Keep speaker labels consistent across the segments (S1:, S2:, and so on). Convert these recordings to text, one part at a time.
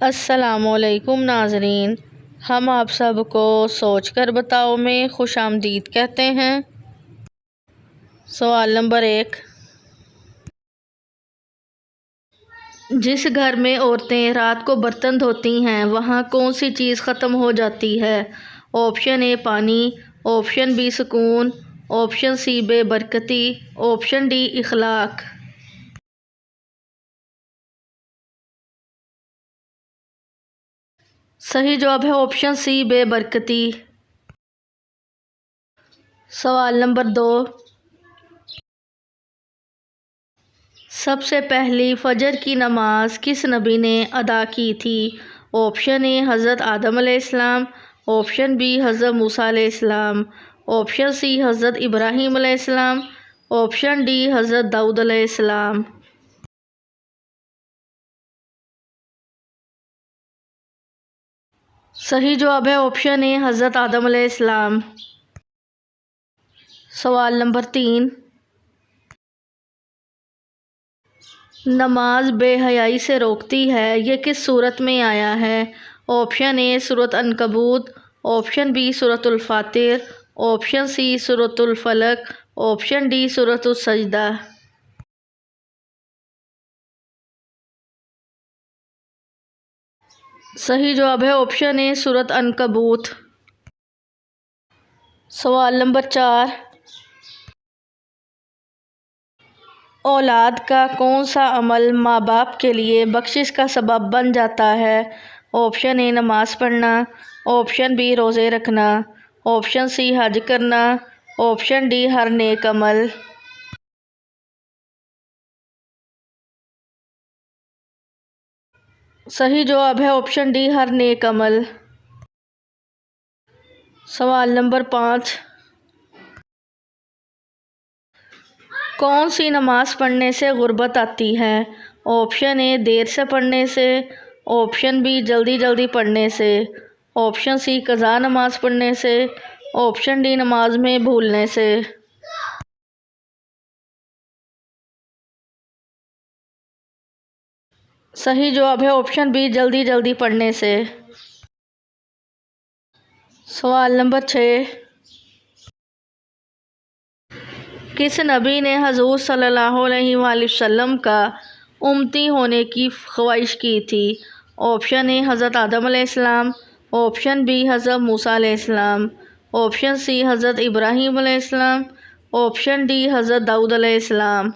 S1: अस्सलामुअलैकुम नाज़रीन, हम आप सबको सोच कर बताओ में खुशामदीद कहते हैं। सवाल नंबर 1, जिस घर में औरतें रात को बर्तन धोती हैं वहाँ कौन सी चीज़ ख़त्म हो जाती है? ऑप्शन ए पानी, ऑप्शन बी सुकून, ऑप्शन सी बेबरकती, ऑप्शन डी इखलाक। सही जवाब है ऑप्शन सी बेबरकती। सवाल नंबर 2, सबसे पहली फजर की नमाज किस नबी ने अदा की थी? ऑप्शन ए हज़रत आदम अलैहिस्सलाम, ऑप्शन बी हज़रत मूसा अलैहिस्सलाम, ऑप्शन सी हज़रत इब्राहीम अलैहिस्सलाम, ऑप्शन डी हज़रत दाऊद अलैहिस्सलाम। सही जवाब है ऑप्शन ए हज़रत आदम अलैहिस्सलाम। सवाल नंबर 3, नमाज बेहयाई से रोकती है, ये किस सूरत में आया है? ऑप्शन ए सूरत अनकबूत, ऑप्शन बी सूरतुल फातिर, ऑप्शन सी सूरतुल फलक, ऑप्शन डी सूरतुस सजदा। सही जवाब है ऑप्शन ए सूरत अनकबूत। सवाल नंबर 4, औलाद का कौन सा अमल माँ बाप के लिए बख्शिश का सबब बन जाता है? ऑप्शन ए नमाज़ पढ़ना, ऑप्शन बी रोज़े रखना, ऑप्शन सी हज करना, ऑप्शन डी हर नेक अमल। सही जवाब है ऑप्शन डी हर नेक अमल। सवाल नंबर 5, कौन सी नमाज़ पढ़ने से गुर्बत आती है? ऑप्शन ए देर से पढ़ने से, ऑप्शन बी जल्दी जल्दी पढ़ने से, ऑप्शन सी कज़ा नमाज पढ़ने से, ऑप्शन डी नमाज में भूलने से। सही जवाब है ऑप्शन बी जल्दी जल्दी पढ़ने से। सवाल नंबर 6, किस नबी ने हजूर सल्लल्लाहु अलैहि वसल्लम का उम्मती होने की ख्वाहिश की थी? ऑप्शन ए हज़रत आदम अलैहिस्सलाम, ऑप्शन बी हज़रत मूसा अलैहिस्सलाम, ऑप्शन सी हज़रत इब्राहीम अलैहिस्सलाम, ऑप्शन डी हज़रत दाऊद अलैहिस्सलाम।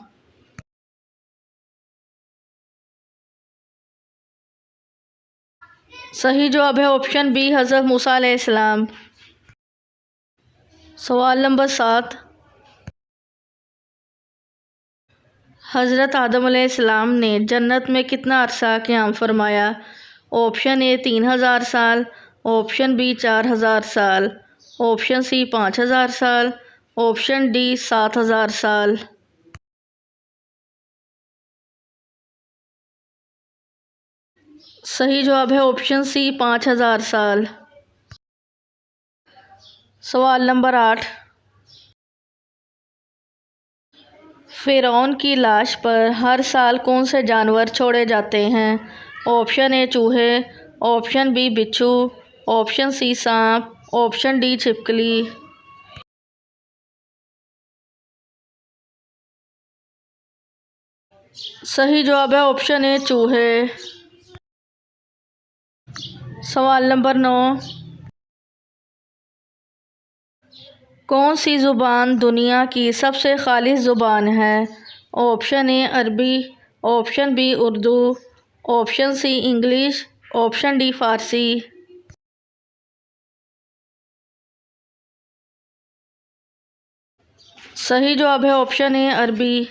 S1: सही जवाब है ऑप्शन बी हज़रत मूसा अलैहिस्सलाम। सवाल नंबर 7, हज़रत आदम अलैहिस्सलाम ने जन्नत में कितना अरसा क़याम फरमाया? ऑप्शन ए 3000 साल, ऑप्शन बी 4000 साल, ऑप्शन सी 5000 साल, ऑप्शन डी 7000 साल। सही जवाब है ऑप्शन सी 5000 साल। सवाल नंबर 8, फ़िरौन की लाश पर हर साल कौन से जानवर छोड़े जाते हैं? ऑप्शन ए चूहे, ऑप्शन बी बिच्छू, ऑप्शन सी सांप, ऑप्शन डी छिपकली। सही जवाब है ऑप्शन ए चूहे। सवाल नंबर 9, कौन सी ज़ुबान दुनिया की सबसे खालिस ज़ुबान है? Option A Arabi, option B Urdu, option C English, option D Farsi. सही जवाब है ऑप्शन ए अरबी।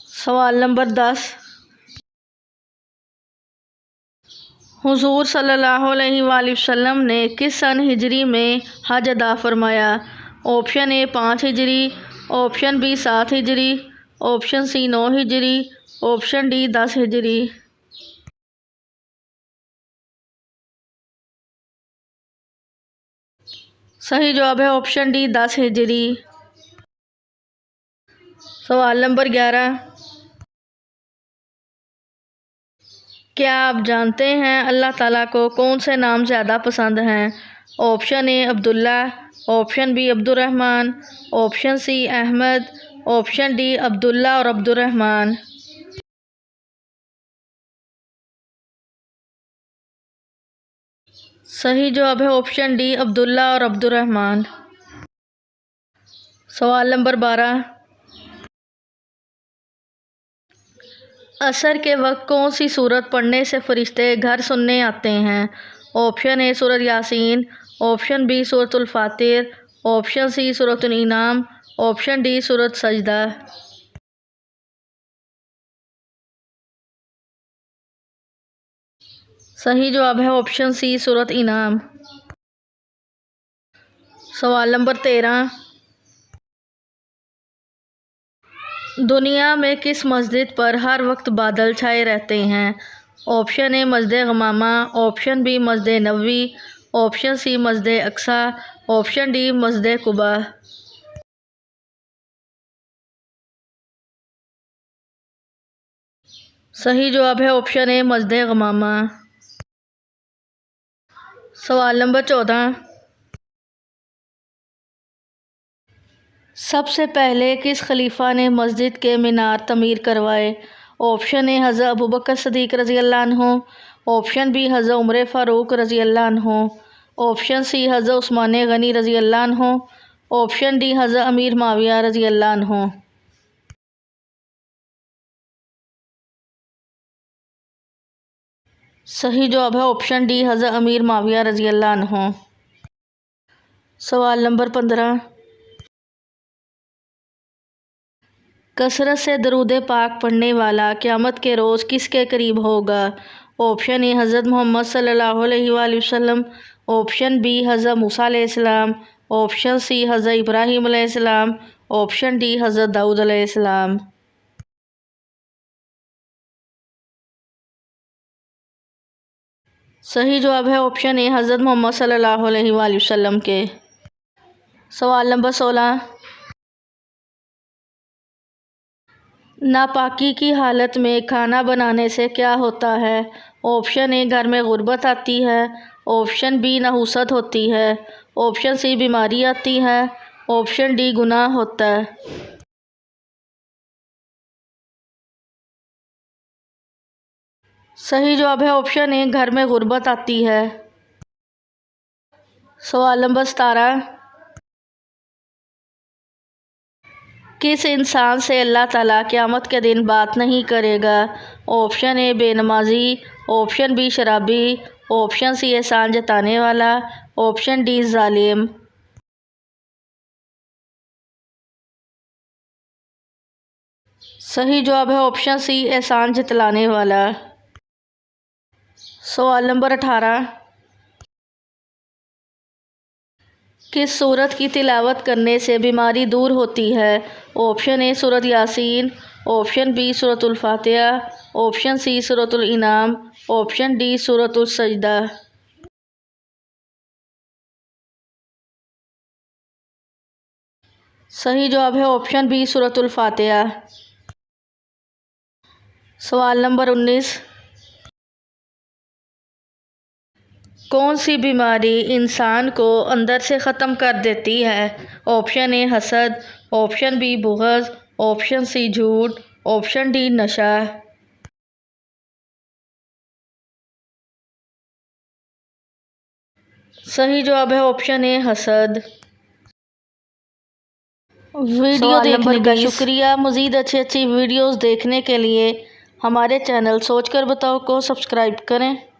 S1: सवाल नंबर 10, हुज़ूर सल्लल्लाहु अलैहि वसल्लम ने किस सन हिजरी में हज अदा फरमाया? ऑप्शन ए 5 हिजरी, ऑप्शन बी 7 हिजरी, ऑप्शन सी 9 हिजरी, ऑप्शन डी 10 हिजरी। सही जवाब है ऑप्शन डी 10 हिजरी। सवाल नंबर 11, क्या आप जानते हैं अल्लाह ताला को कौन से नाम ज़्यादा पसंद हैं? Option A Abdullah, option B Abdurrahman, option C Ahmad, option D Abdullah और अब्दुर्रहमान। सही जवाब है ऑप्शन डी अब्दुल्ला और अब्दुर्रहमान। सवाल नंबर 12, असर के वक्त कौन सी सूरत पढ़ने से फरिश्ते घर सुनने आते हैं? ऑप्शन ए सूरत यासीन, ऑप्शन बी सूरतुल फातिर, ऑप्शन सी सूरतुल इनाम, ऑप्शन डी सूरत सजदा। सही जवाब है ऑप्शन सी सूरत इनाम। सवाल नंबर 13, दुनिया में किस मस्जिद पर हर वक्त बादल छाए रहते हैं? ऑप्शन ए मस्जिद गमामा, ऑप्शन बी मस्जिद नबवी, ऑप्शन सी मस्जिद अक्सा, ऑप्शन डी मस्जिद कुबा। सही जवाब है ऑप्शन ए मस्जिद गमामा। सवाल नंबर 14, सबसे पहले किस खलीफा ने मस्जिद के मीनार तमीर करवाए? ऑप्शन ए हज़रत अबू बकर सदीक रज़ी अल्लाह अन्हु, ऑप्शन बी हज़रत उमर फ़ारूक रज़ी अल्लाह अन्हु, ऑप्शन सी हज़रत उस्मान गनी रज़ी अल्लाह अन्हु, ऑप्शन डी हज़रत अमीर माविया रज़ी अल्लाह अन्हु। सही जवाब है ऑप्शन डी हज़रत अमीर माविया रज़ी अल्लाह अन्हु। सवाल नंबर 15, कसरत से दरूद पाक पढ़ने वाला क़यामत के रोज़ किसके करीब होगा? ऑप्शन ए हज़रत मोहम्मद सल्लल्लाहु अलैहि वसल्लम, ऑप्शन बी हज़रत मूसा अलैहिस्सलाम, ऑप्शन सी हज़रत इब्राहीम अलैहिस्सलाम, ऑप्शन डी हज़रत दाऊद अलैहिस्सलाम। सही जवाब है ऑप्शन ए हज़रत मोहम्मद सल्लल्लाहु अलैहि वसल्लम के। सवाल नंबर 16, नापाकी की हालत में खाना बनाने से क्या होता है? ऑप्शन ए घर में गुर्बत आती है, ऑप्शन बी नहुसत होती है, ऑप्शन सी बीमारी आती है, ऑप्शन डी गुनाह होता है। सही जवाब है ऑप्शन ए घर में गुर्बत आती है। सवाल नंबर 17, किस इंसान से अल्लाह ताला क़यामत के दिन बात नहीं करेगा? ऑप्शन ए बेनमाजी, ऑप्शन बी शराबी, ऑप्शन सी एहसान जताने वाला, ऑप्शन डी जालिम। सही जवाब है ऑप्शन सी एहसान जतलाने वाला। सवाल नंबर 18, किस सूरत की तिलावत करने से बीमारी दूर होती है? ऑप्शन ए सूरत यासीन, ऑप्शन बी सूरतुल फातिहा, ऑप्शन सी सूरतुल इनाम, ऑप्शन डी सूरतुल सजदा। सही जवाब है ऑप्शन बी सूरतुल फातिहा। सवाल नंबर 19, कौन सी बीमारी इंसान को अंदर से ख़त्म कर देती है? ऑप्शन ए हसद, ऑप्शन बी बुग़्ज़, ऑप्शन सी झूठ, ऑप्शन डी नशा। सही जवाब है ऑप्शन ए हसद। वीडियो देखने का शुक्रिया। मज़ीद अच्छी वीडियोस देखने के लिए हमारे चैनल सोच कर बताओ को सब्सक्राइब करें।